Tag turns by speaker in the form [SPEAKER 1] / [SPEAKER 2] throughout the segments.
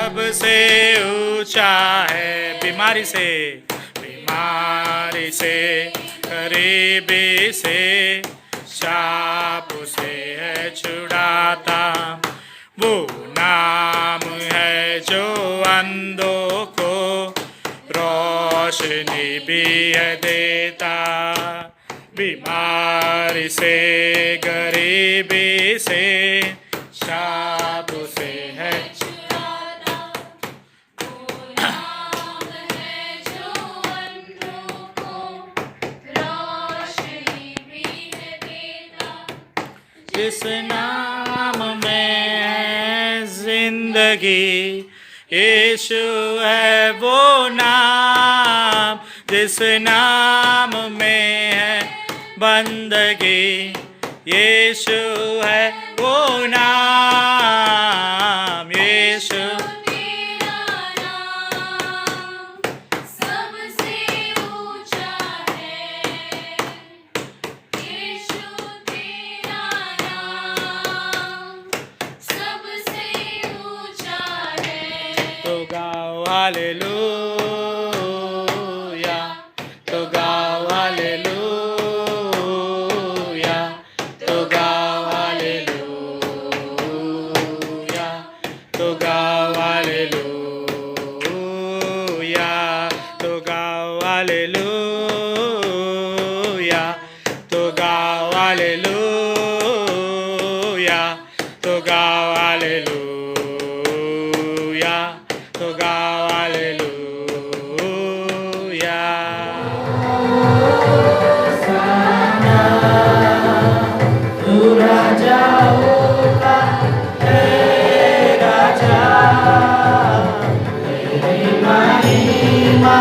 [SPEAKER 1] सबसे ऊंचा है। बीमारी से गरीबी से शाप से है छुड़ाता। वो नाम है जो अंधों को रोशनी भी है देता। बीमारी से गरीबी से शाप से है छुड़ाता। वो नाम है जो अंधों को रोशनी भी है देता। जिस नाम में है जिंदगी, यीशु है वो नाम। जिस नाम में है बंदगी, यीशु है वो नाम। यीशु तेरा नाम सबसे ऊंचा है। यीशु तेरा नाम सबसे ऊंचा है। तो गाओ हालेलुया, तो गाओ हालेलुया, तो गाओ हालेलुया, तो गाओ हालेलुया, तो गाओ हालेलुया, तो गाओ हालेलुया, तो गाओ हालेलुया, तो गाओ हालेलुया। तू राजाओं का है राजा, तेरी महिमा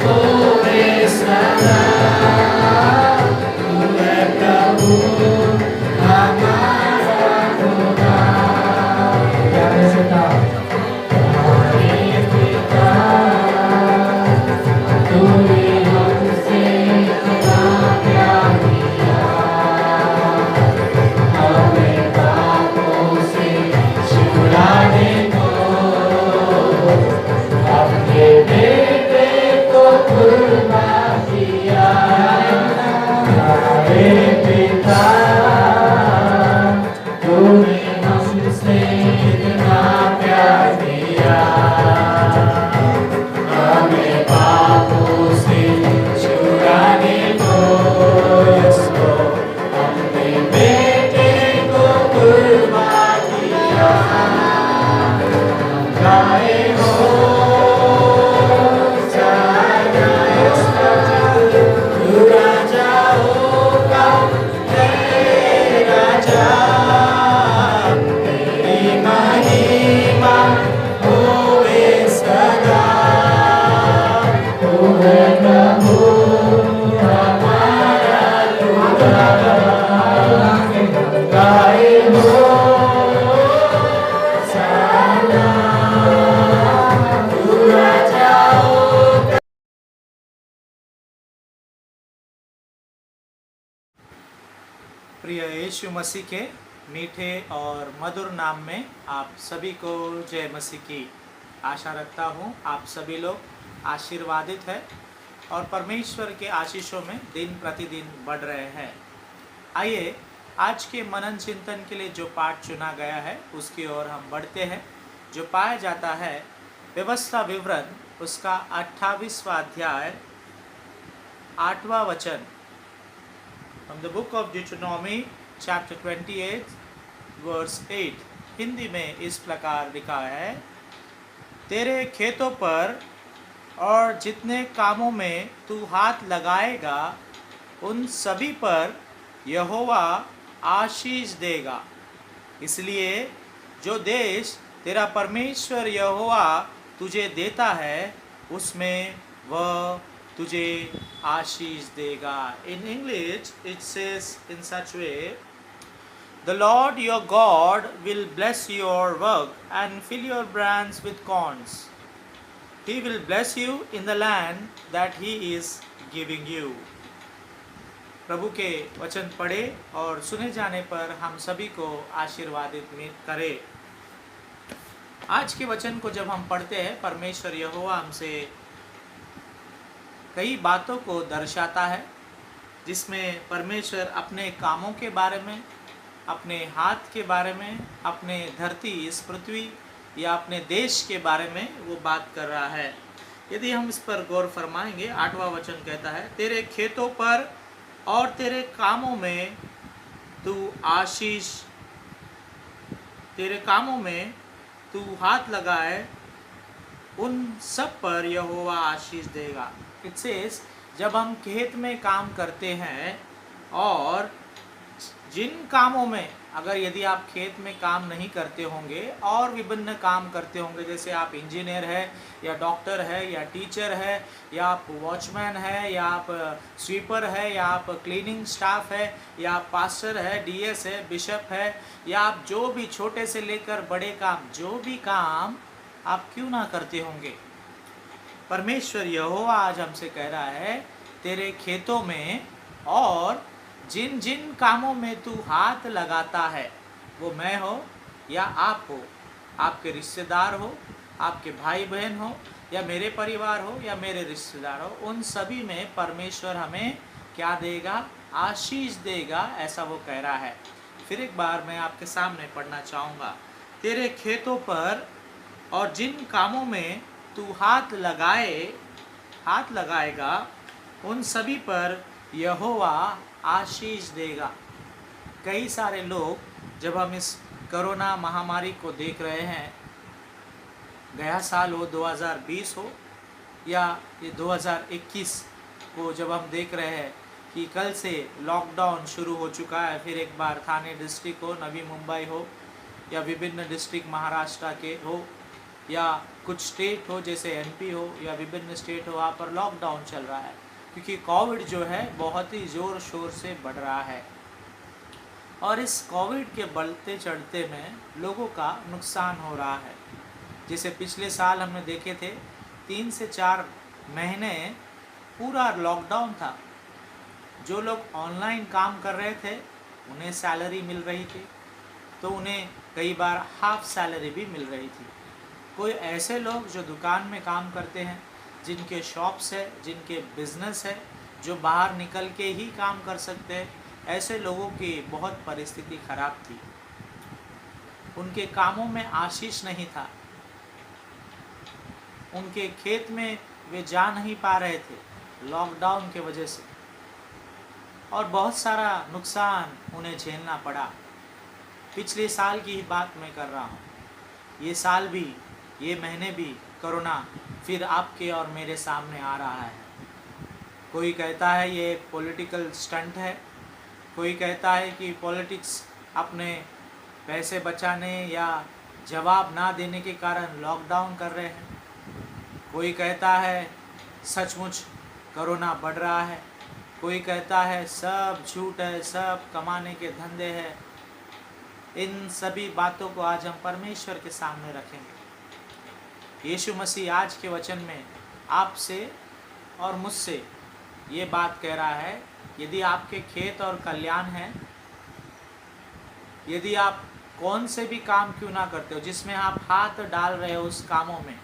[SPEAKER 1] होवे सदा। तू है प्रभु हमारा खुदा। प्यारे पिता, हमारे पिता, तूने हमसे इतना प्यार किया। हमें पापों से छुड़ाने को अपने बेटे को कुर्बान किया। हमारे पिता, तूने हमसे इतना प्यार किया। हमें पापों से छुड़ाने को इसको अपने बेटे को कुर्बान किया। गाए हो जाना इसका तू राजाओं का है राजा। तेरी महिमा होवे सदा। तू है प्रभु हमारा खुदा। गाए हो जाना तू राजाओं का। प्रिय यीशु मसीह के मीठे और मधुर नाम में आप सभी को जय मसीह की। आशा रखता हूँ आप सभी लोग आशीर्वादित हैं और परमेश्वर के आशीषों में दिन प्रतिदिन बढ़ रहे हैं। आइए आज के मनन चिंतन के लिए जो पाठ चुना गया है उसकी ओर हम बढ़ते हैं, जो पाया जाता है व्यवस्था विवरण उसका 28वां अध्याय 8वां वचन। From the book of Deuteronomy chapter 28 verse 8 Hindi में इस प्रकार लिखा है, तेरे खेतों पर और जितने कामों में तू हाथ लगाएगा उन सभी पर यहोवा आशीष देगा। इसलिए जो देश तेरा परमेश्वर यहोवा तुझे देता है उसमें वह तुझे आशीष देगा। In English it says in such way, the Lord your God will bless your work and fill your barns with corns. He will bless you in the land that he is giving you. प्रभु के वचन पढ़े और सुने जाने पर हम सभी को आशीर्वादित करें। आज के वचन को जब हम पढ़ते हैं, परमेश्वर यहोवा हमसे कई बातों को दर्शाता है, जिसमें परमेश्वर अपने कामों के बारे में, अपने हाथ के बारे में, अपने धरती इस पृथ्वी या अपने देश के बारे में वो बात कर रहा है। यदि हम इस पर गौर फरमाएंगे, 8वां वचन कहता है, तेरे खेतों पर और तेरे कामों में तू आशीष, तेरे कामों में तू हाथ लगाए, उन सब पर यहोवा आशीष देगा। इट सेज, जब हम खेत में काम करते हैं और जिन कामों में, अगर यदि आप खेत में काम नहीं करते होंगे और विभिन्न काम करते होंगे, जैसे आप इंजीनियर है या डॉक्टर है या टीचर है या आप वॉचमैन है या आप स्वीपर है या आप क्लीनिंग स्टाफ है या आप पास्टर है, डीएस है, बिशप है, या आप जो भी छोटे से लेकर बड़े काम, जो भी काम आप क्यों ना करते होंगे, परमेश्वर यहोवा आज हमसे कह रहा है, तेरे खेतों में और जिन जिन कामों में तू हाथ लगाता है, वो मैं हो या आप हो, आपके रिश्तेदार हो, आपके भाई बहन हो, या मेरे परिवार हो या मेरे रिश्तेदार हो, उन सभी में परमेश्वर हमें क्या देगा? आशीष देगा, ऐसा वो कह रहा है। फिर एक बार मैं आपके सामने पढ़ना चाहूँगा, तेरे खेतों पर और जिन कामों में तू हाथ लगाएगा, उन सभी पर यहोवा आशीष देगा। कई सारे लोग, जब हम इस कोरोना महामारी को देख रहे हैं, गया साल हो 2020 हो या ये 2021 को जब हम देख रहे हैं कि कल से लॉकडाउन शुरू हो चुका है, फिर एक बार थाने डिस्ट्रिक्ट हो, नवी मुंबई हो या विभिन्न डिस्ट्रिक्ट महाराष्ट्र के हो या कुछ स्टेट हो जैसे एमपी हो या विभिन्न स्टेट हो, वहाँ पर लॉकडाउन चल रहा है, क्योंकि कोविड जो है बहुत ही ज़ोर शोर से बढ़ रहा है। और इस कोविड के बढ़ते चढ़ते में लोगों का नुकसान हो रहा है। जैसे पिछले साल हमने देखे थे, 3 से 4 महीने पूरा लॉकडाउन था। जो लोग ऑनलाइन काम कर रहे थे उन्हें सैलरी मिल रही थी, तो उन्हें कई बार हाफ सैलरी भी मिल रही थी। कोई ऐसे लोग जो दुकान में काम करते हैं, जिनके शॉप्स है, जिनके बिजनेस है, जो बाहर निकल के ही काम कर सकते हैं, ऐसे लोगों की बहुत परिस्थिति खराब थी। उनके कामों में आशीष नहीं था, उनके खेत में वे जा नहीं पा रहे थे लॉकडाउन के वजह से, और बहुत सारा नुकसान उन्हें झेलना पड़ा। पिछले साल की ही बात मैं कर रहा हूँ। ये साल भी, ये महीने भी कोरोना फिर आपके और मेरे सामने आ रहा है। कोई कहता है ये पॉलिटिकल स्टंट है, कोई कहता है कि पॉलिटिक्स अपने पैसे बचाने या जवाब ना देने के कारण लॉकडाउन कर रहे हैं। कोई कहता है सचमुच कोरोना बढ़ रहा है, कोई कहता है सब झूठ है, सब कमाने के धंधे हैं। इन सभी बातों को आज हम परमेश्वर के सामने रखेंगे। यीशु मसीह आज के वचन में आपसे और मुझसे ये बात कह रहा है, यदि आपके खेत और कल्याण है, यदि आप कौन से भी काम क्यों ना करते हो जिसमें आप हाथ डाल रहे हो, उस कामों में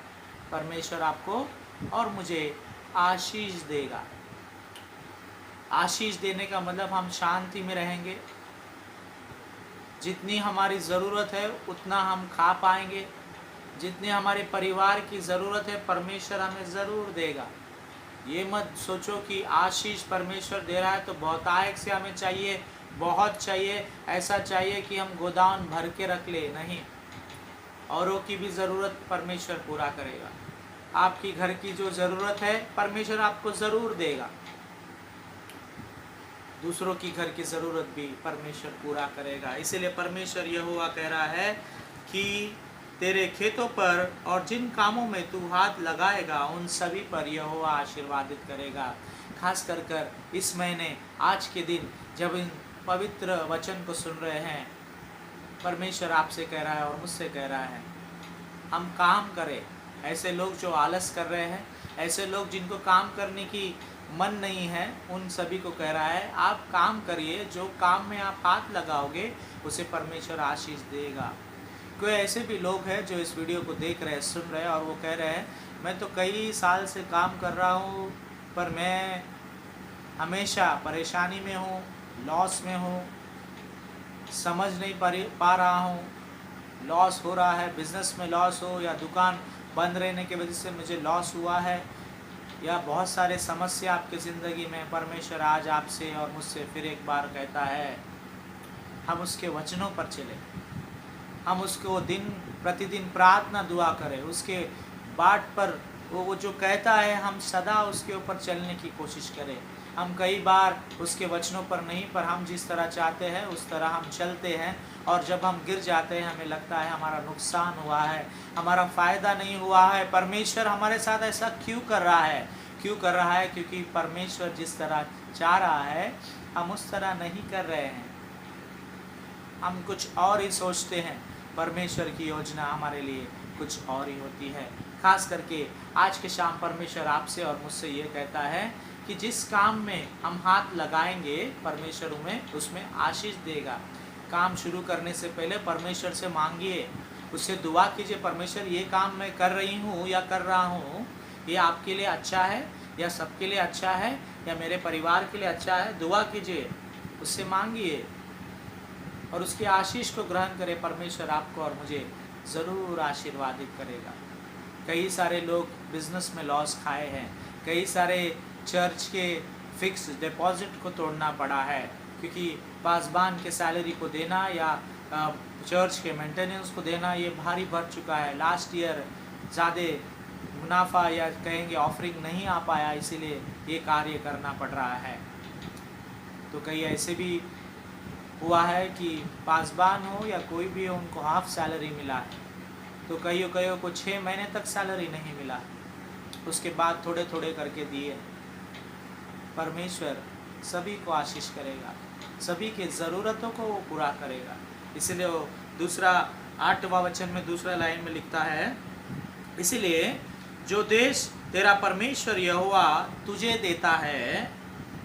[SPEAKER 1] परमेश्वर आपको और मुझे आशीष देगा। आशीष देने का मतलब हम शांति में रहेंगे, जितनी हमारी ज़रूरत है उतना हम खा पाएंगे, जितनी हमारे परिवार की ज़रूरत है परमेश्वर हमें ज़रूर देगा। ये मत सोचो कि आशीष परमेश्वर दे रहा है तो बहुतायत से हमें चाहिए, बहुत चाहिए, ऐसा चाहिए कि हम गोदाम भर के रख ले। नहीं, औरों की भी ज़रूरत परमेश्वर पूरा करेगा। आपकी घर की जो ज़रूरत है परमेश्वर आपको ज़रूर देगा, दूसरों की घर की ज़रूरत भी परमेश्वर पूरा करेगा। इसीलिए परमेश्वर यहोवा कह रहा है कि तेरे खेतों पर और जिन कामों में तू हाथ लगाएगा, उन सभी पर यहोवा आशीर्वादित करेगा। खास कर इस महीने, आज के दिन जब इन पवित्र वचन को सुन रहे हैं, परमेश्वर आपसे कह रहा है और मुझसे कह रहा है, हम काम करें। ऐसे लोग जो आलस कर रहे हैं, ऐसे लोग जिनको काम करने की मन नहीं है, उन सभी को कह रहा है आप काम करिए। जो काम में आप हाथ लगाओगे उसे परमेश्वर आशीष देगा। कोई ऐसे भी लोग हैं जो इस वीडियो को देख रहे हैं, सुन रहे हैं और वो कह रहे हैं मैं तो कई साल से काम कर रहा हूँ पर मैं हमेशा परेशानी में हूँ, लॉस में हूँ, समझ नहीं पा रहा हूँ, लॉस हो रहा है, बिज़नेस में लॉस हो या दुकान बंद रहने की वजह से मुझे लॉस हुआ है, या बहुत सारे समस्या आपकी ज़िंदगी में। परमेश्वर आज आपसे और मुझसे फिर एक बार कहता है हम उसके वचनों पर चलें, हम उसको दिन प्रतिदिन प्रार्थना दुआ करें, उसके बाट पर वो जो कहता है हम सदा उसके ऊपर चलने की कोशिश करें। हम कई बार उसके वचनों पर नहीं, पर हम जिस तरह चाहते हैं उस तरह हम चलते हैं, और जब हम गिर जाते हैं हमें लगता है हमारा नुकसान हुआ है, हमारा फ़ायदा नहीं हुआ है। परमेश्वर हमारे साथ ऐसा क्यों कर रहा है? क्यों कर रहा है? क्योंकि परमेश्वर जिस तरह चाह रहा है हम उस तरह नहीं कर रहे हैं, हम कुछ और ही सोचते हैं। परमेश्वर की योजना हमारे लिए कुछ और ही होती है। खास करके आज के शाम परमेश्वर आपसे और मुझसे ये कहता है कि जिस काम में हम हाथ लगाएंगे परमेश्वर हमें उसमें आशीष देगा। काम शुरू करने से पहले परमेश्वर से मांगिए, उससे दुआ कीजिए, परमेश्वर ये काम मैं कर रही हूँ या कर रहा हूँ, ये आपके लिए अच्छा है या सबके लिए अच्छा है या मेरे परिवार के लिए अच्छा है। दुआ कीजिए, उससे मांगिए और उसकी आशीष को ग्रहण करें। परमेश्वर आपको और मुझे ज़रूर आशीर्वादित करेगा। कई सारे लोग बिज़नेस में लॉस खाए हैं, कई सारे चर्च के फिक्स डिपॉजिट को तोड़ना पड़ा है, क्योंकि पासबान के सैलरी को देना या चर्च के मेंटेनेंस को देना ये भारी बढ़ चुका है। लास्ट ईयर ज़्यादा मुनाफा या कहेंगे ऑफरिंग नहीं आ पाया, इसीलिए ये कार्य करना पड़ रहा है। तो कई ऐसे भी हुआ है कि पासबान हो या कोई भी हो उनको हाफ सैलरी मिला है, तो कईयों को 6 महीने तक सैलरी नहीं मिला, उसके बाद थोड़े थोड़े करके दिए। परमेश्वर सभी को आशीष करेगा, सभी के ज़रूरतों को वो पूरा करेगा। इसलिए वो दूसरा 8वां वचन में दूसरा लाइन में लिखता है, इसलिए जो देश तेरा परमेश्वर यहोवा तुझे देता है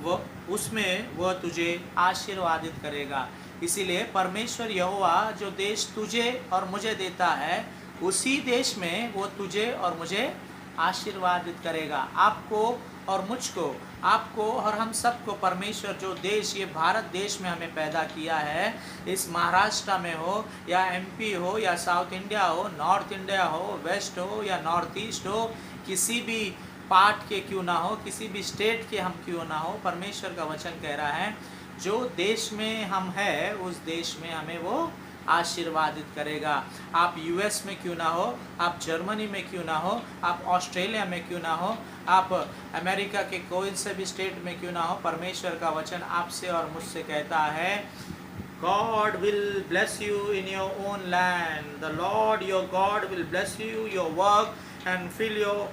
[SPEAKER 1] वो उसमें वह तुझे आशीर्वादित करेगा। इसीलिए परमेश्वर यहोवा जो देश तुझे और मुझे देता है उसी देश में वो तुझे और मुझे आशीर्वादित करेगा। आपको और मुझको, आपको और हम सबको परमेश्वर जो देश, ये भारत देश में हमें पैदा किया है, इस महाराष्ट्र में हो या MP हो या साउथ इंडिया हो, नॉर्थ इंडिया हो, वेस्ट हो या नॉर्थ ईस्ट हो, किसी भी पार्ट के क्यों ना हो, किसी भी स्टेट के हम क्यों ना हो, परमेश्वर का वचन कह रहा है जो देश में हम है उस देश में हमें वो आशीर्वादित करेगा। आप US में क्यों ना हो, आप जर्मनी में क्यों ना हो, आप ऑस्ट्रेलिया में क्यों ना हो, आप अमेरिका के कोई से भी स्टेट में क्यों ना हो, परमेश्वर का वचन आपसे और मुझसे कहता है God will bless you in your own land. The Lord your God will bless you, your work, and fill your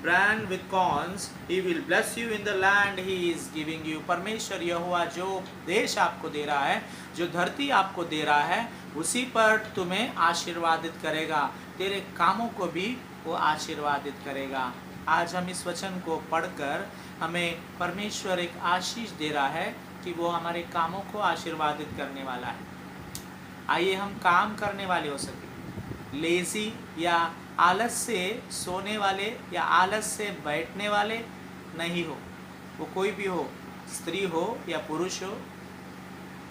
[SPEAKER 1] brand with corns. He will bless you in the land He is giving you. परमेश्वर यहोवा जो देश आपको दे रहा है, जो धरती आपको दे रहा है, उसी पर तुम्हें आशीर्वादित करेगा, तेरे कामों को भी वो आशीर्वादित करेगा। आज हम इस वचन को पढ़कर हमें परमेश्वर एक आशीष दे रहा है कि वो हमारे कामों को आशीर्वादित करने वाला है। आइए हम काम करने वाले हो सके, लेज़ी या आलस से सोने वाले या आलस से बैठने वाले नहीं हो। वो कोई भी हो, स्त्री हो या पुरुष हो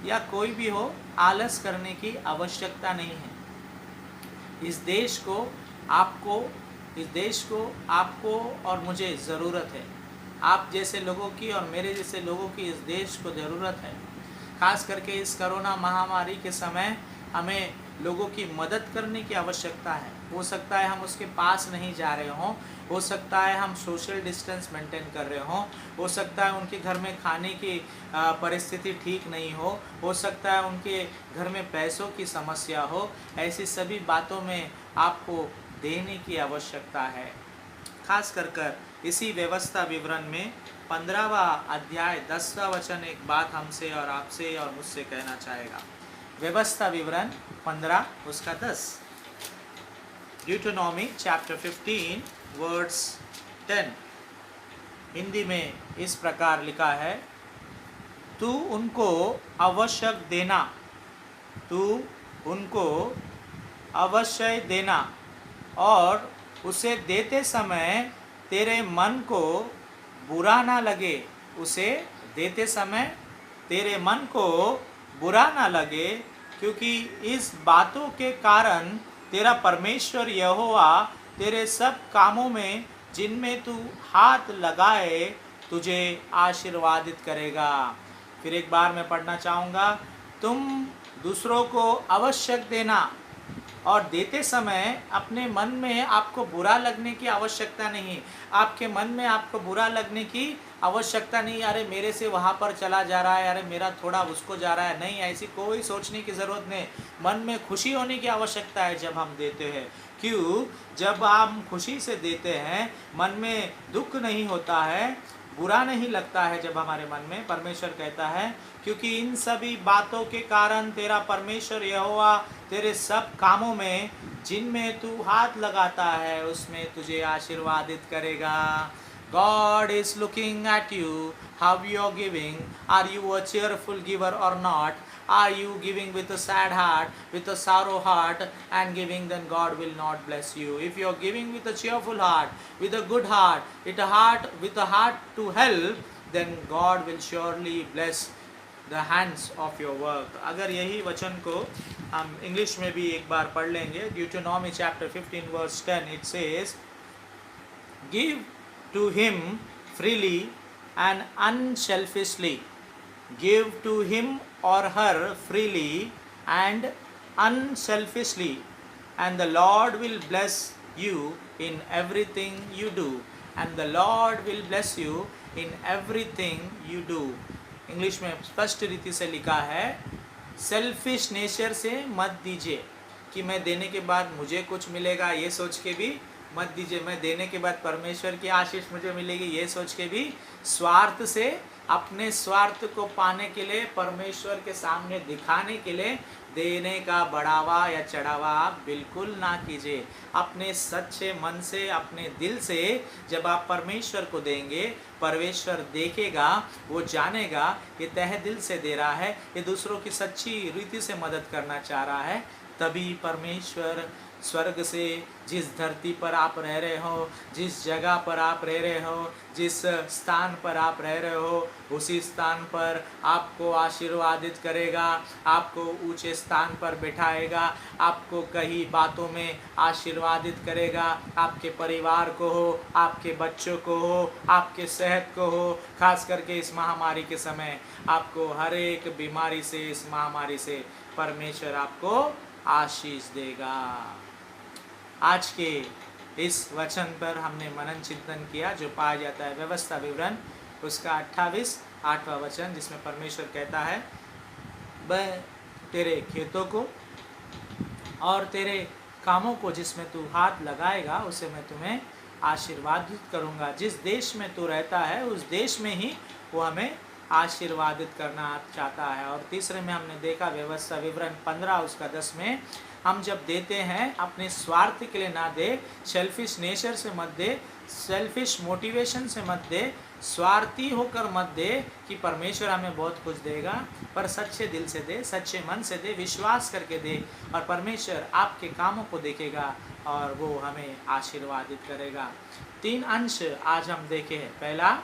[SPEAKER 1] या कोई भी हो, आलस करने की आवश्यकता नहीं है। इस देश को आपको और मुझे ज़रूरत है। आप जैसे लोगों की और मेरे जैसे लोगों की इस देश को ज़रूरत है। खास करके इस कोरोना महामारी के समय हमें लोगों की मदद करने की आवश्यकता है। हो सकता है हम उसके पास नहीं जा रहे हों, हो सकता है हम सोशल डिस्टेंस मेंटेन कर रहे हों, हो सकता है उनके घर में खाने की परिस्थिति ठीक नहीं हो सकता है उनके घर में पैसों की समस्या हो। ऐसी सभी बातों में आपको देने की आवश्यकता है। खास कर इसी व्यवस्था विवरण में 15वां अध्याय 10वां वचन एक बात हमसे और आपसे और मुझसे कहना चाहेगा। व्यवस्था विवरण 15 उसका 10। ड्यूटोनॉमी चैप्टर 15 वर्ड्स 10 हिंदी में इस प्रकार लिखा है, तू उनको आवश्यक देना, तू उनको अवश्य देना, और उसे देते समय तेरे मन को बुरा ना लगे। उसे देते समय तेरे मन को बुरा ना लगे, क्योंकि इस बातों के कारण तेरा परमेश्वर यहोवा तेरे सब कामों में जिनमें तू हाथ लगाए तुझे आशीर्वादित करेगा। फिर एक बार मैं पढ़ना चाहूँगा। तुम दूसरों को आवश्यक देना, और देते समय अपने मन में आपको बुरा लगने की आवश्यकता नहीं। आपके मन में आपको बुरा लगने की आवश्यकता नहीं, अरे मेरे से वहाँ पर चला जा रहा है, अरे मेरा थोड़ा उसको जा रहा है, नहीं, ऐसी कोई सोचने की ज़रूरत नहीं। मन में खुशी होने की आवश्यकता है जब हम देते हैं। क्यों? जब हम खुशी से देते हैं, मन में दुख नहीं होता है, बुरा नहीं लगता है जब हमारे मन में। परमेश्वर कहता है क्योंकि इन सभी बातों के कारण तेरा परमेश्वर यहोवा तेरे सब कामों में जिनमें तू हाथ लगाता है उसमें तुझे आशीर्वादित करेगा। God is looking at you, how you are giving. Are you a cheerful giver or not? Are you giving with a sad heart, with a sorrow heart and giving? Then God will not bless you. If you are giving with a cheerful heart, with a good heart, with a heart to help, then God will surely bless the hands of your work. अगर यही वचन को हम English में भी एक बार पढ़ लेंगे। Deuteronomy chapter 15 verse 10, it says, give to him freely and unselfishly. Give to him or her freely and unselfishly, and the Lord will bless you in everything you do. And the Lord will bless you in everything you do. English में स्पष्ट रीति से लिखा है, selfish nature से मत दीजिए कि मैं देने के बाद मुझे कुछ मिलेगा ये सोच के भी मत दीजिए। मैं देने के बाद परमेश्वर की आशीष मुझे मिलेगी ये सोच के भी स्वार्थ से, अपने स्वार्थ को पाने के लिए, परमेश्वर के सामने दिखाने के लिए देने का बढ़ावा या चढ़ावा आप बिल्कुल ना कीजिए। अपने सच्चे मन से, अपने दिल से जब आप परमेश्वर को देंगे, परमेश्वर देखेगा, वो जानेगा ये तहे दिल से दे रहा है, ये दूसरों की सच्ची रीति से मदद करना चाह रहा है। तभी परमेश्वर स्वर्ग से, जिस धरती पर आप रह रहे हो, जिस जगह पर आप रह रहे हो, जिस स्थान पर आप रह रहे हो, उसी स्थान पर आपको आशीर्वादित करेगा, आपको ऊंचे स्थान पर बिठाएगा, आपको कई बातों में आशीर्वादित करेगा। आपके परिवार को हो, आपके बच्चों को हो, आपके सेहत को हो, खास करके इस महामारी के समय आपको हर एक बीमारी से, इस महामारी से परमेश्वर आपको आशीष देगा। आज के इस वचन पर हमने मनन चिंतन किया जो पाया जाता है व्यवस्था विवरण उसका 28वां वचन, जिसमें परमेश्वर कहता है, मैं तेरे खेतों को और तेरे कामों को जिसमें तू हाथ लगाएगा उसे मैं तुम्हें आशीर्वादित करूंगा। जिस देश में तू रहता है उस देश में ही वो हमें आशीर्वादित करना चाहता है। और तीसरे में हमने देखा व्यवस्था विवरण 15 उसका 10 में, हम जब देते हैं अपने स्वार्थ के लिए ना दे, सेल्फिश नेचर से मत दे, सेल्फिश मोटिवेशन से मत दे, स्वार्थी होकर मत दे कि परमेश्वर हमें बहुत कुछ देगा, पर सच्चे दिल से दे, सच्चे मन से दे, विश्वास करके दे, और परमेश्वर आपके कामों को देखेगा और वो हमें आशीर्वादित करेगा। 3 अंश आज हम देखे हैं। पहला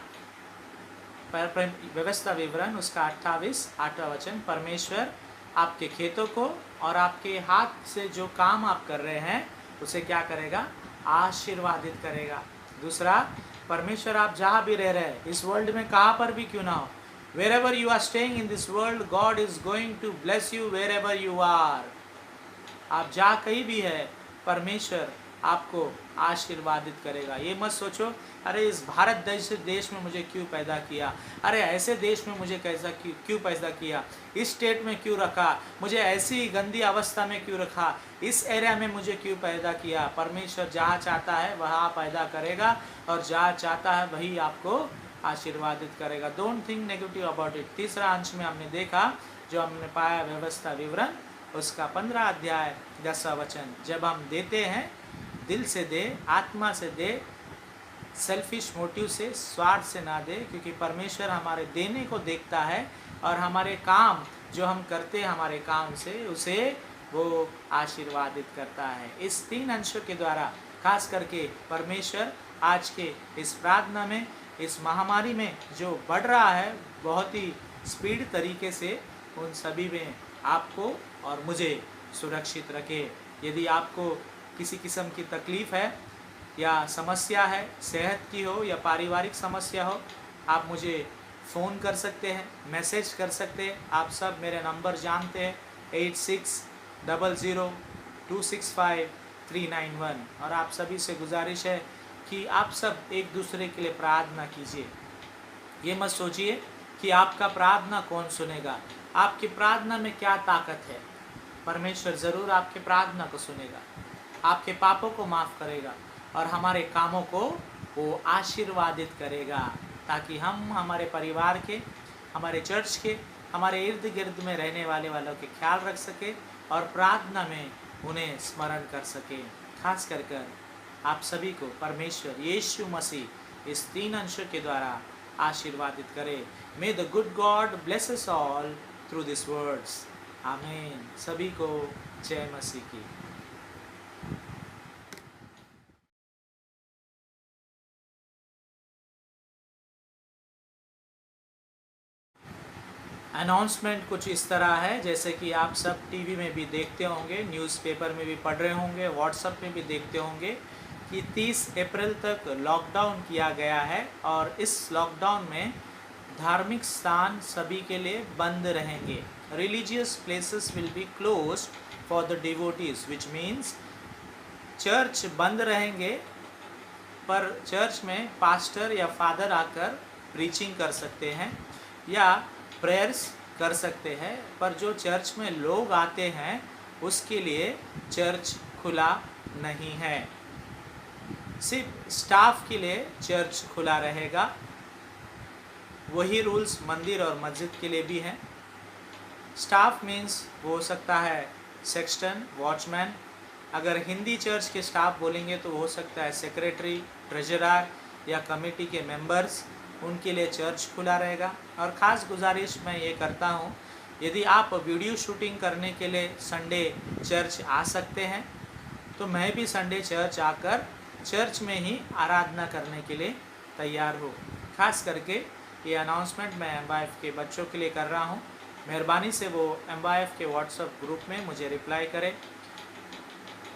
[SPEAKER 1] व्यवस्था विवरण उसका 8वां वचन, परमेश्वर आपके खेतों को और आपके हाथ से जो काम आप कर रहे हैं उसे क्या करेगा? आशीर्वादित करेगा। दूसरा, परमेश्वर आप जहाँ भी रह रहे हैं इस वर्ल्ड में, कहाँ पर भी क्यों ना हो, wherever you are staying in this world, God is going to bless you wherever you are। आप जहाँ कहीं भी है परमेश्वर आपको आशीर्वादित करेगा। ये मत सोचो अरे इस भारत देश में मुझे क्यों पैदा किया, अरे ऐसे देश में मुझे कैसा क्यों पैदा किया, इस स्टेट में क्यों रखा, मुझे ऐसी गंदी अवस्था में क्यों रखा, इस एरिया में मुझे क्यों पैदा किया। परमेश्वर जहाँ चाहता है वहाँ पैदा करेगा और जहाँ चाहता है वही आपको आशीर्वादित करेगा। Don't think negative about it. तीसरा अंश में हमने देखा जो हमने पाया व्यवस्था विवरण उसका 15 अध्याय 10वां वचन, जब हम देते हैं दिल से दे, आत्मा से दे, सेल्फिश मोटिव से, स्वार्थ से ना दे, क्योंकि परमेश्वर हमारे देने को देखता है और हमारे काम जो हम करते हैं हमारे काम से उसे वो आशीर्वादित करता है। इस 3 अंशों के द्वारा खास करके परमेश्वर आज के इस प्रार्थना में, इस महामारी में जो बढ़ रहा है बहुत ही स्पीड तरीके से, उन सभी में आपको और मुझे सुरक्षित रखे। यदि आपको किसी किस्म की तकलीफ़ है या समस्या है, सेहत की हो या पारिवारिक समस्या हो, आप मुझे फ़ोन कर सकते हैं, मैसेज कर सकते हैं। आप सब मेरे नंबर जानते हैं 8600265391। और आप सभी से गुजारिश है कि आप सब एक दूसरे के लिए प्रार्थना कीजिए। ये मत सोचिए कि आपका प्रार्थना कौन सुनेगा, आपकी प्रार्थना में क्या ताकत है। परमेश्वर ज़रूर आपके प्रार्थना को सुनेगा, आपके पापों को माफ़ करेगा और हमारे कामों को वो आशीर्वादित करेगा, ताकि हम हमारे परिवार के, हमारे चर्च के, हमारे इर्द गिर्द में रहने वालों के ख्याल रख सके और प्रार्थना में उन्हें स्मरण कर सके। खास कर आप सभी को परमेश्वर यीशु मसीह इस 3 अंशों के द्वारा आशीर्वादित करे। मे the good God bless us all through this words. आमीन। सभी को जय मसीह की। अनाउंसमेंट कुछ इस तरह है, जैसे कि आप सब टीवी में भी देखते होंगे, न्यूज़पेपर में भी पढ़ रहे होंगे, व्हाट्सएप में भी देखते होंगे कि 30 अप्रैल तक लॉकडाउन किया गया है और इस लॉकडाउन में धार्मिक स्थान सभी के लिए बंद रहेंगे। Religious places will be closed for the devotees, which means church बंद रहेंगे, पर चर्च में पास्टर या फादर आकर प्रीचिंग कर सकते हैं या प्रेयर्स कर सकते हैं, पर जो चर्च में लोग आते हैं उसके लिए चर्च खुला नहीं है। सिर्फ स्टाफ के लिए चर्च खुला रहेगा। वही रूल्स मंदिर और मस्जिद के लिए भी हैं। स्टाफ मीन्स वो हो सकता है सेक्स्टन, वॉचमैन। अगर हिंदी चर्च के स्टाफ बोलेंगे तो हो सकता है सेक्रेटरी, ट्रेजरर या कमेटी के मेंबर्स, उनके लिए चर्च खुला रहेगा। और ख़ास गुजारिश मैं ये करता हूँ, यदि आप वीडियो शूटिंग करने के लिए संडे चर्च आ सकते हैं तो मैं भी संडे चर्च आकर चर्च में ही आराधना करने के लिए तैयार हूँ। खास करके ये अनाउंसमेंट मैं MYF के बच्चों के लिए कर रहा हूँ। मेहरबानी से वो MYF के व्हाट्सएप ग्रुप में मुझे रिप्लाई करें।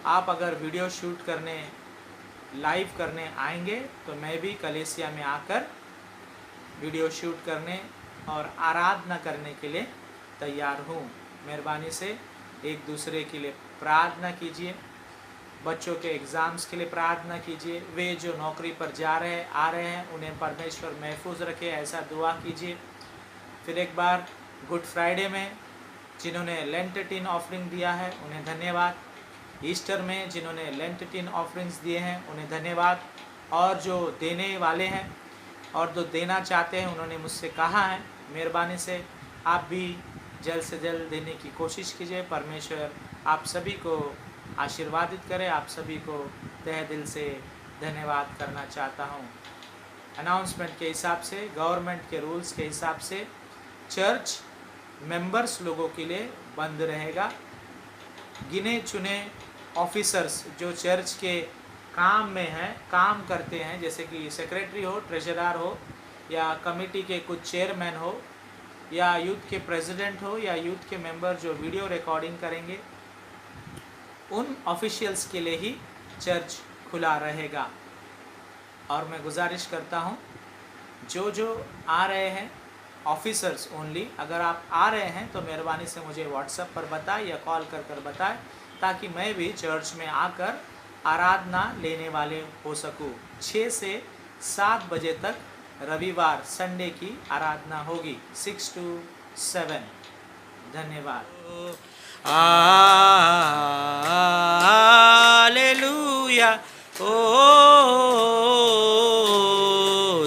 [SPEAKER 1] आप अगर वीडियो शूट करने, लाइव करने आएंगे तो मैं भी कलीसिया में आकर वीडियो शूट करने और आराधना करने के लिए तैयार हूँ। मेहरबानी से एक दूसरे के लिए प्रार्थना कीजिए। बच्चों के एग्ज़ाम्स के लिए प्रार्थना कीजिए। वे जो नौकरी पर आ रहे हैं उन्हें परमेश्वर महफूज रखे, ऐसा दुआ कीजिए। फिर एक बार गुड फ्राइडे में जिन्होंने लेंट-10 ऑफरिंग दिया है उन्हें धन्यवाद। ईस्टर में जिन्होंने लेंट-10 ऑफरिंग्स दिए हैं उन्हें धन्यवाद। और जो देने वाले हैं और जो देना चाहते हैं उन्होंने मुझसे कहा है, मेहरबानी से आप भी जल्द से जल्द देने की कोशिश कीजिए। परमेश्वर आप सभी को आशीर्वादित करें। आप सभी को तहे दिल से धन्यवाद करना चाहता हूँ। अनाउंसमेंट के हिसाब से, गवर्नमेंट के रूल्स के हिसाब से चर्च मेंबर्स लोगों के लिए बंद रहेगा। गिने चुने ऑफिसर्स जो चर्च के काम में हैं, काम करते हैं, जैसे कि सेक्रेटरी हो, ट्रेजरर हो या कमेटी के कुछ चेयरमैन हो या यूथ के प्रेसिडेंट हो या यूथ के मेंबर जो वीडियो रिकॉर्डिंग करेंगे, उन ऑफिशियल्स के लिए ही चर्च खुला रहेगा। और मैं गुजारिश करता हूँ जो आ रहे हैं ऑफिसर्स ओनली, अगर आप आ रहे हैं तो मेहरबानी से मुझे व्हाट्सएप पर बताएं या कॉल कर बताएं, ताकि मैं भी चर्च में आकर आराधना लेने वाले हो सकूँ। 6 से 7 बजे तक रविवार संडे की आराधना होगी, 6 to 7। धन्यवाद। हालेलुया ओ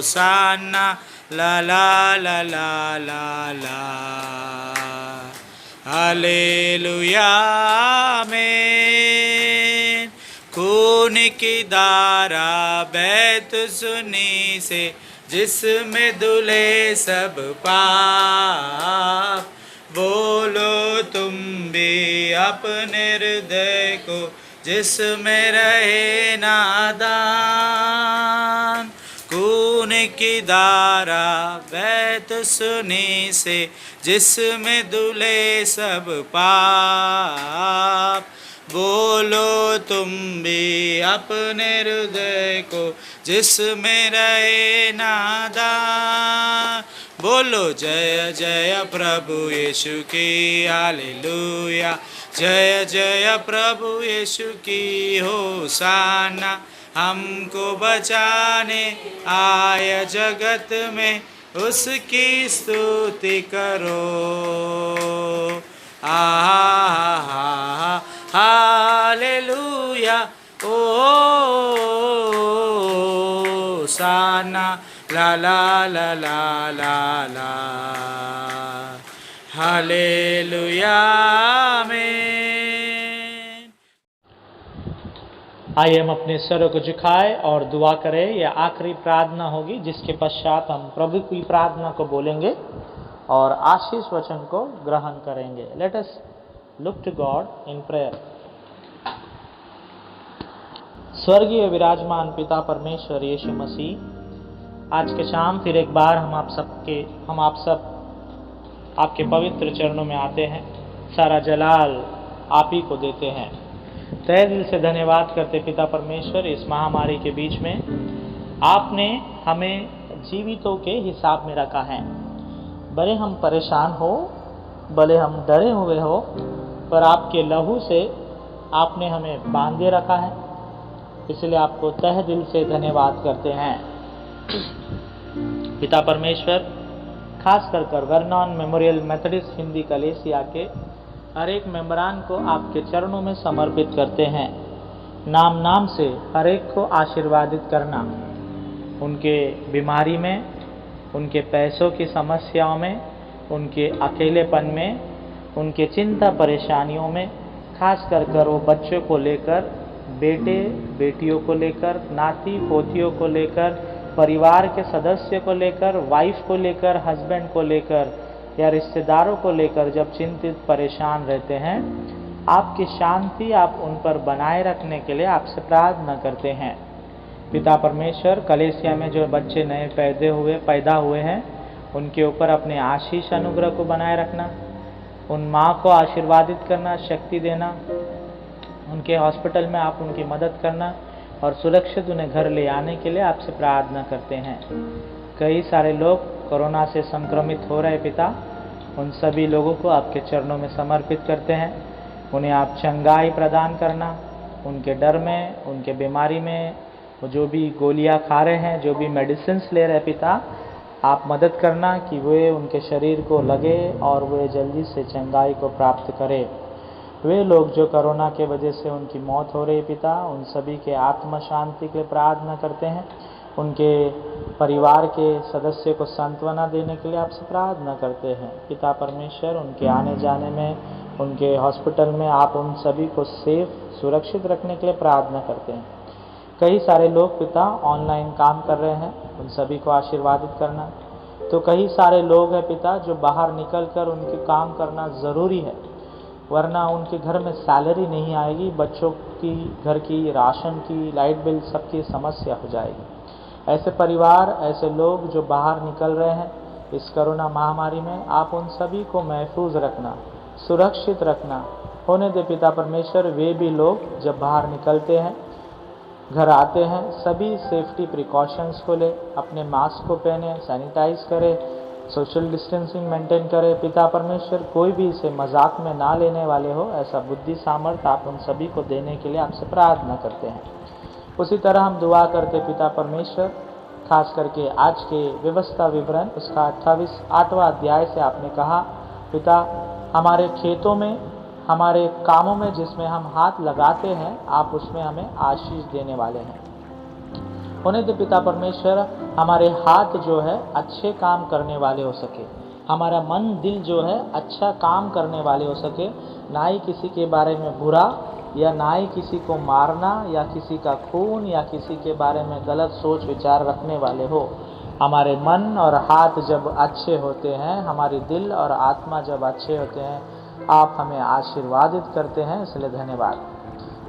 [SPEAKER 1] साना ला ला ला ला ला ला हालेलुया आमीन। खून की धारा बैत सुनी से, जिसमें धुले सब पाप, बोलो तुम भी अपने हृदय को जिसमें रहे नादान। खून की धारा बहत सुनी से जिसमें धुले सब पाप। बोलो तुम भी अपने हृदय को जिसमें रहे नादान। बोलो जय जय प्रभु यीशु की हालेलुया। जय जय प्रभु यीशु की होसाना। हमको बचाने आया जगत में उसकी स्तुति करो। हालेलुया होसाना ला ला ला ला ला ला हालेलुया आमीन। आइए हम अपने सरों को झुकाए और दुआ करें। यह आखिरी प्रार्थना होगी जिसके पश्चात हम प्रभु की प्रार्थना को बोलेंगे और आशीष वचन को ग्रहण करेंगे। Let us look to God in prayer. स्वर्गीय विराजमान पिता परमेश्वर यीशु मसीह, आज के शाम फिर एक बार हम आप सब आपके पवित्र चरणों में आते हैं। सारा जलाल आप ही को देते हैं। तहे दिल से धन्यवाद करते पिता परमेश्वर, इस महामारी के बीच में आपने हमें जीवितों के हिसाब में रखा है। भले हम परेशान हो, भले हम डरे हुए हो, पर आपके लहू से आपने हमें बांधे रखा है। इसलिए आपको तहे दिल से धन्यवाद करते हैं पिता परमेश्वर। खास कर वर्नॉन मेमोरियल मेथोडिस्ट हिंदी कलेसिया के हर एक मेंबरान को आपके चरणों में समर्पित करते हैं। नाम नाम से हर एक को आशीर्वादित करना। उनके बीमारी में, उनके पैसों की समस्याओं में, उनके अकेलेपन में, उनके चिंता परेशानियों में, खास कर वो बच्चों को लेकर, बेटे बेटियों को लेकर, नाती पोतियों को लेकर, परिवार के सदस्य को लेकर, वाइफ को लेकर, हस्बैंड को लेकर या रिश्तेदारों को लेकर जब चिंतित परेशान रहते हैं, आपकी शांति आप उन पर बनाए रखने के लिए आपसे प्रार्थना करते हैं पिता परमेश्वर। कलेसिया में जो बच्चे नए पैदा हुए हैं, उनके ऊपर अपने आशीष अनुग्रह को बनाए रखना। उन माँ को आशीर्वादित करना, शक्ति देना। उनके हॉस्पिटल में आप उनकी मदद करना और सुरक्षित उन्हें घर ले आने के लिए आपसे प्रार्थना करते हैं। कई सारे लोग कोरोना से संक्रमित हो रहे पिता, उन सभी लोगों को आपके चरणों में समर्पित करते हैं। उन्हें आप चंगाई प्रदान करना। उनके डर में, उनके बीमारी में, वो जो भी गोलियां खा रहे हैं, जो भी मेडिसिन्स ले रहे हैं पिता, आप मदद करना कि वे उनके शरीर को लगे और वे जल्दी से चंगाई को प्राप्त करें। वे लोग जो कोरोना के वजह से उनकी मौत हो रही पिता, उन सभी के आत्मा शांति के लिए प्रार्थना करते हैं। उनके परिवार के सदस्य को सांत्वना देने के लिए आपसे प्रार्थना करते हैं पिता परमेश्वर। उनके आने जाने में, उनके हॉस्पिटल में आप उन सभी को सेफ, सुरक्षित रखने के लिए प्रार्थना करते हैं। कई सारे लोग पिता ऑनलाइन काम कर रहे हैं, उन सभी को आशीर्वादित करना। तो कई सारे लोग हैं पिता जो बाहर निकल कर उनके काम करना ज़रूरी है, वरना उनके घर में सैलरी नहीं आएगी, बच्चों की, घर की, राशन की, लाइट बिल सबकी समस्या हो जाएगी। ऐसे परिवार, ऐसे लोग जो बाहर निकल रहे हैं इस कोरोना महामारी में, आप उन सभी को महफूज रखना, सुरक्षित रखना। होने दे पिता परमेश्वर, वे भी लोग जब बाहर निकलते हैं, घर आते हैं, सभी सेफ्टी प्रिकॉशंस को ले, अपने मास्क को पहने, सैनिटाइज करें, सोशल डिस्टेंसिंग मेंटेन करें पिता परमेश्वर। कोई भी इसे मजाक में ना लेने वाले हो, ऐसा बुद्धि सामर्थ्य आप उन सभी को देने के लिए आपसे प्रार्थना करते हैं। उसी तरह हम दुआ करते पिता परमेश्वर, खास करके आज के व्यवस्था विवरण उसका 8वां अध्याय से आपने कहा पिता, हमारे खेतों में, हमारे कामों में जिसमें हम हाथ लगाते हैं, आप उसमें हमें आशीष देने वाले हैं। होने दे पिता परमेश्वर, हमारे हाथ जो है अच्छे काम करने वाले हो सके, हमारा मन दिल जो है अच्छा काम करने वाले हो सके, ना ही किसी के बारे में बुरा, या ना ही किसी को मारना, या किसी का खून, या किसी के बारे में गलत सोच विचार रखने वाले हो। हमारे मन और हाथ जब अच्छे होते हैं, हमारी दिल और आत्मा जब अच्छे होते हैं, आप हमें आशीर्वादित करते हैं, इसलिए धन्यवाद।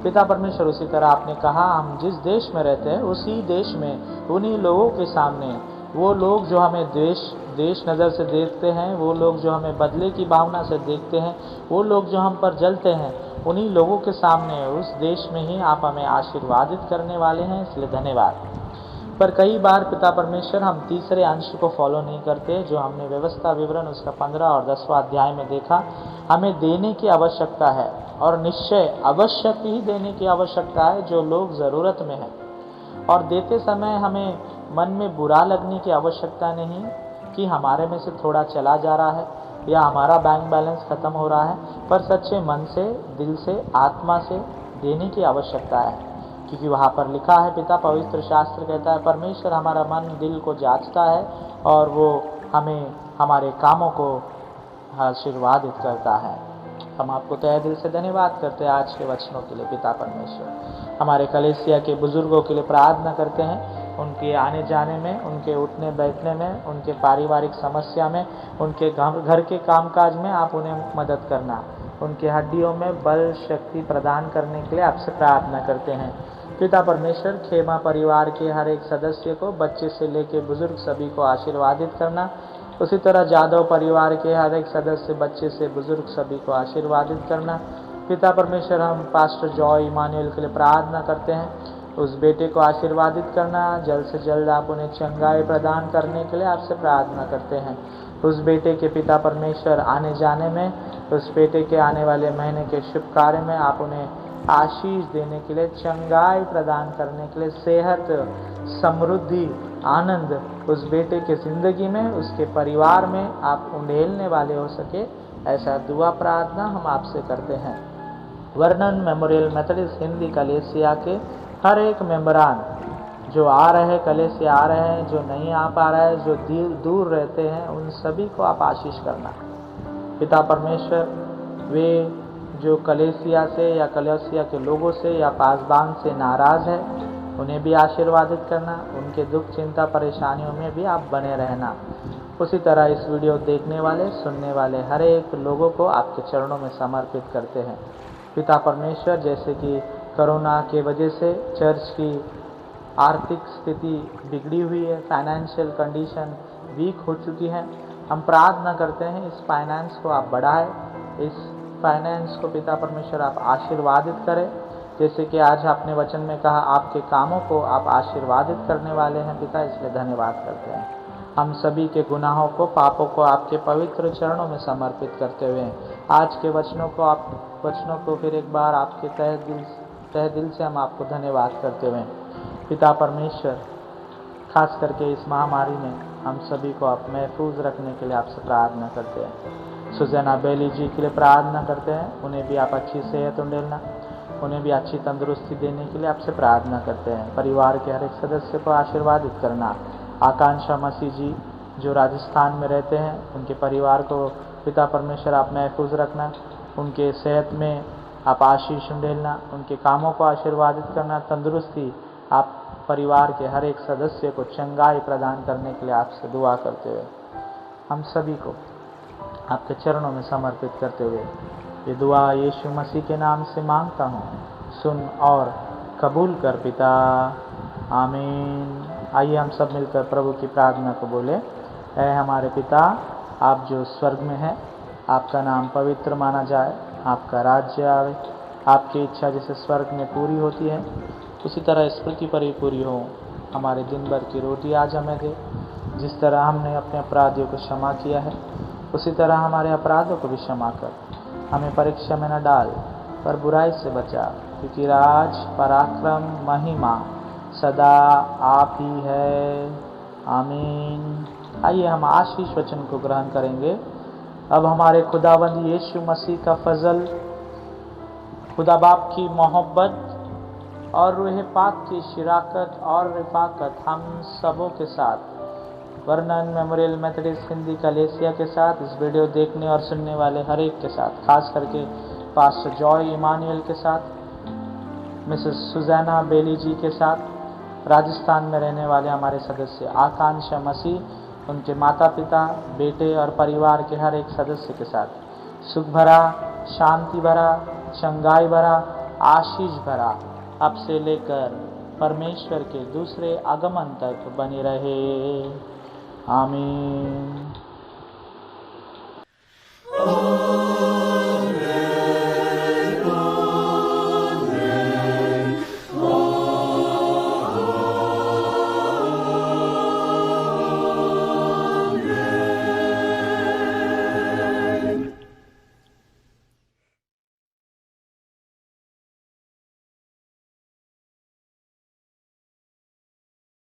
[SPEAKER 1] पिता परमेश्वर, उसी तरह आपने कहा हम जिस देश में रहते हैं उसी देश में उन्हीं लोगों के सामने, वो लोग जो हमें देश नज़र से देखते हैं, वो लोग जो हमें बदले की भावना से देखते हैं, वो लोग जो हम पर जलते हैं, उन्हीं लोगों के सामने उस देश में ही आप हमें आशीर्वादित करने वाले हैं, इसलिए धन्यवाद। पर कई बार पिता परमेश्वर हम तीसरे अंश को फॉलो नहीं करते, जो हमने व्यवस्था विवरण उसका 15 और 10वां अध्याय में देखा। हमें देने की आवश्यकता है और निश्चय आवश्यक ही देने की आवश्यकता है जो लोग ज़रूरत में हैं, और देते समय हमें मन में बुरा लगने की आवश्यकता नहीं कि हमारे में से थोड़ा चला जा रहा है या हमारा बैंक बैलेंस ख़त्म हो रहा है, पर सच्चे मन से, दिल से, आत्मा से देने की आवश्यकता है, क्योंकि वहाँ पर लिखा है, पिता पवित्र शास्त्र कहता है, परमेश्वर हमारा मन दिल को जांचता है और वो हमें हमारे कामों को आशीर्वादित करता है। हम आपको तहे दिल से धन्यवाद करते हैं आज के वचनों के लिए पिता परमेश्वर। हमारे कलीसिया के बुजुर्गों के लिए प्रार्थना करते हैं, उनके आने जाने में, उनके उठने बैठने में, उनके पारिवारिक समस्या में, उनके घर के कामकाज में आप उन्हें मदद करना, उनके हड्डियों में बल शक्ति प्रदान करने के लिए आपसे प्रार्थना करते हैं। पिता परमेश्वर, खेमा परिवार के हर एक सदस्य को, बच्चे से लेकर बुजुर्ग सभी को आशीर्वादित करना। उसी तरह जादव परिवार के हर एक सदस्य, बच्चे से बुजुर्ग सभी को आशीर्वादित करना। पिता परमेश्वर, हम पास्टर जॉय इमानुएल के लिए प्रार्थना करते हैं, उस बेटे को आशीर्वादित करना, जल्द से जल्द आप उन्हें चंगाई प्रदान करने के लिए आपसे प्रार्थना करते हैं। उस बेटे के पिता परमेश्वर आने जाने में, उस बेटे के आने वाले महीने के शुभ कार्य में आप उन्हें आशीष देने के लिए, चंगाई प्रदान करने के लिए, सेहत, समृद्धि, आनंद उस बेटे के ज़िंदगी में, उसके परिवार में आप उंडेलने वाले हो सके, ऐसा दुआ प्रार्थना हम आपसे करते हैं। वर्णन मेमोरियल मेथोडिस्ट हिंदी कलीसिया के हर एक मेंबरान जो आ रहे हैं, कलीसिया आ रहे हैं, जो नहीं आ पा रहा है, जो दूर रहते हैं, उन सभी को आप आशीष करना। पिता परमेश्वर, वे जो कलीसिया से या कलीसिया के लोगों से या पासबान से नाराज़ है, उन्हें भी आशीर्वादित करना, उनके दुख चिंता परेशानियों में भी आप बने रहना। उसी तरह इस वीडियो देखने वाले, सुनने वाले हर एक लोगों को आपके चरणों में समर्पित करते हैं। पिता परमेश्वर, जैसे कि कोरोना के वजह से चर्च की आर्थिक स्थिति बिगड़ी हुई है, फाइनेंशियल कंडीशन वीक हो चुकी है, हम प्रार्थना करते हैं इस फाइनेंस को आप बढ़ाएं, इस फाइनेंस को पिता परमेश्वर आप आशीर्वादित करें। जैसे कि आज आपने वचन में कहा, आपके कामों को आप आशीर्वादित करने वाले हैं पिता, इसलिए धन्यवाद करते हैं। हम सभी के गुनाहों को, पापों को आपके पवित्र चरणों में समर्पित करते हुए आज के वचनों को फिर एक बार आपके तहे दिल से हम आपको धन्यवाद करते हुए पिता परमेश्वर, खास करके इस महामारी में हम सभी को आप महफूज रखने के लिए आपसे प्रार्थना करते हैं। सुजैना बेली जी के लिए प्रार्थना करते हैं, उन्हें भी आप अच्छी सेहत उंडेलना, उन्हें भी अच्छी तंदुरुस्ती देने के लिए आपसे प्रार्थना करते हैं। परिवार के हर एक सदस्य को आशीर्वादित करना। आकांक्षा मसीह जी जो राजस्थान में रहते हैं, उनके परिवार को पिता परमेश्वर आप महफूज रखना, उनके सेहत में आप आशीष उंडेलना, उनके कामों को आशीर्वादित करना, तंदुरुस्ती आप परिवार के हर एक सदस्य को चंगाई प्रदान करने के लिए आपसे दुआ करते हुए हम सभी को आपके चरणों में समर्पित करते हुए ये दुआ यीशु मसीह के नाम से मांगता हूँ, सुन और कबूल कर पिता, आमीन। आइए हम सब मिलकर प्रभु की प्रार्थना को बोले। ऐ हमारे पिता, आप जो स्वर्ग में हैं, आपका नाम पवित्र माना जाए, आपका राज्य आवे, आपकी इच्छा जैसे स्वर्ग में पूरी होती है उसी तरह इस पृथ्वी पर ही पूरी हो। हमारे दिन भर की रोटी आज हमें दे, जिस तरह हमने अपने अपराधियों को क्षमा किया है उसी तरह हमारे अपराधों को भी क्षमा कर, हमें परीक्षा में न डाल पर बुराई से बचा, क्योंकि राज, पराक्रम, महिमा सदा आप ही है, आमीन। आइए हम आशीष वचन को ग्रहण करेंगे। अब हमारे खुदावंद यीशु मसीह का फजल, खुदा बाप की मोहब्बत और रूह पाक की शिराकत और रिफाकत हम सबों के साथ, वर्णन मेमोरियल मेथोडिस्ट हिंदी कलीसिया के साथ, इस वीडियो देखने और सुनने वाले हर एक के साथ, खास करके पास्टर जॉय इमानुएल के साथ, मिसेस सुजैना बेली जी के साथ, राजस्थान में रहने वाले हमारे सदस्य आकांक्षा मसीह, उनके माता पिता, बेटे और परिवार के हर एक सदस्य के साथ, सुख भरा, शांति भरा, चंगाई भरा, आशीष भरा अब से लेकर परमेश्वर के दूसरे आगमन तक बनी रहे। आमीन।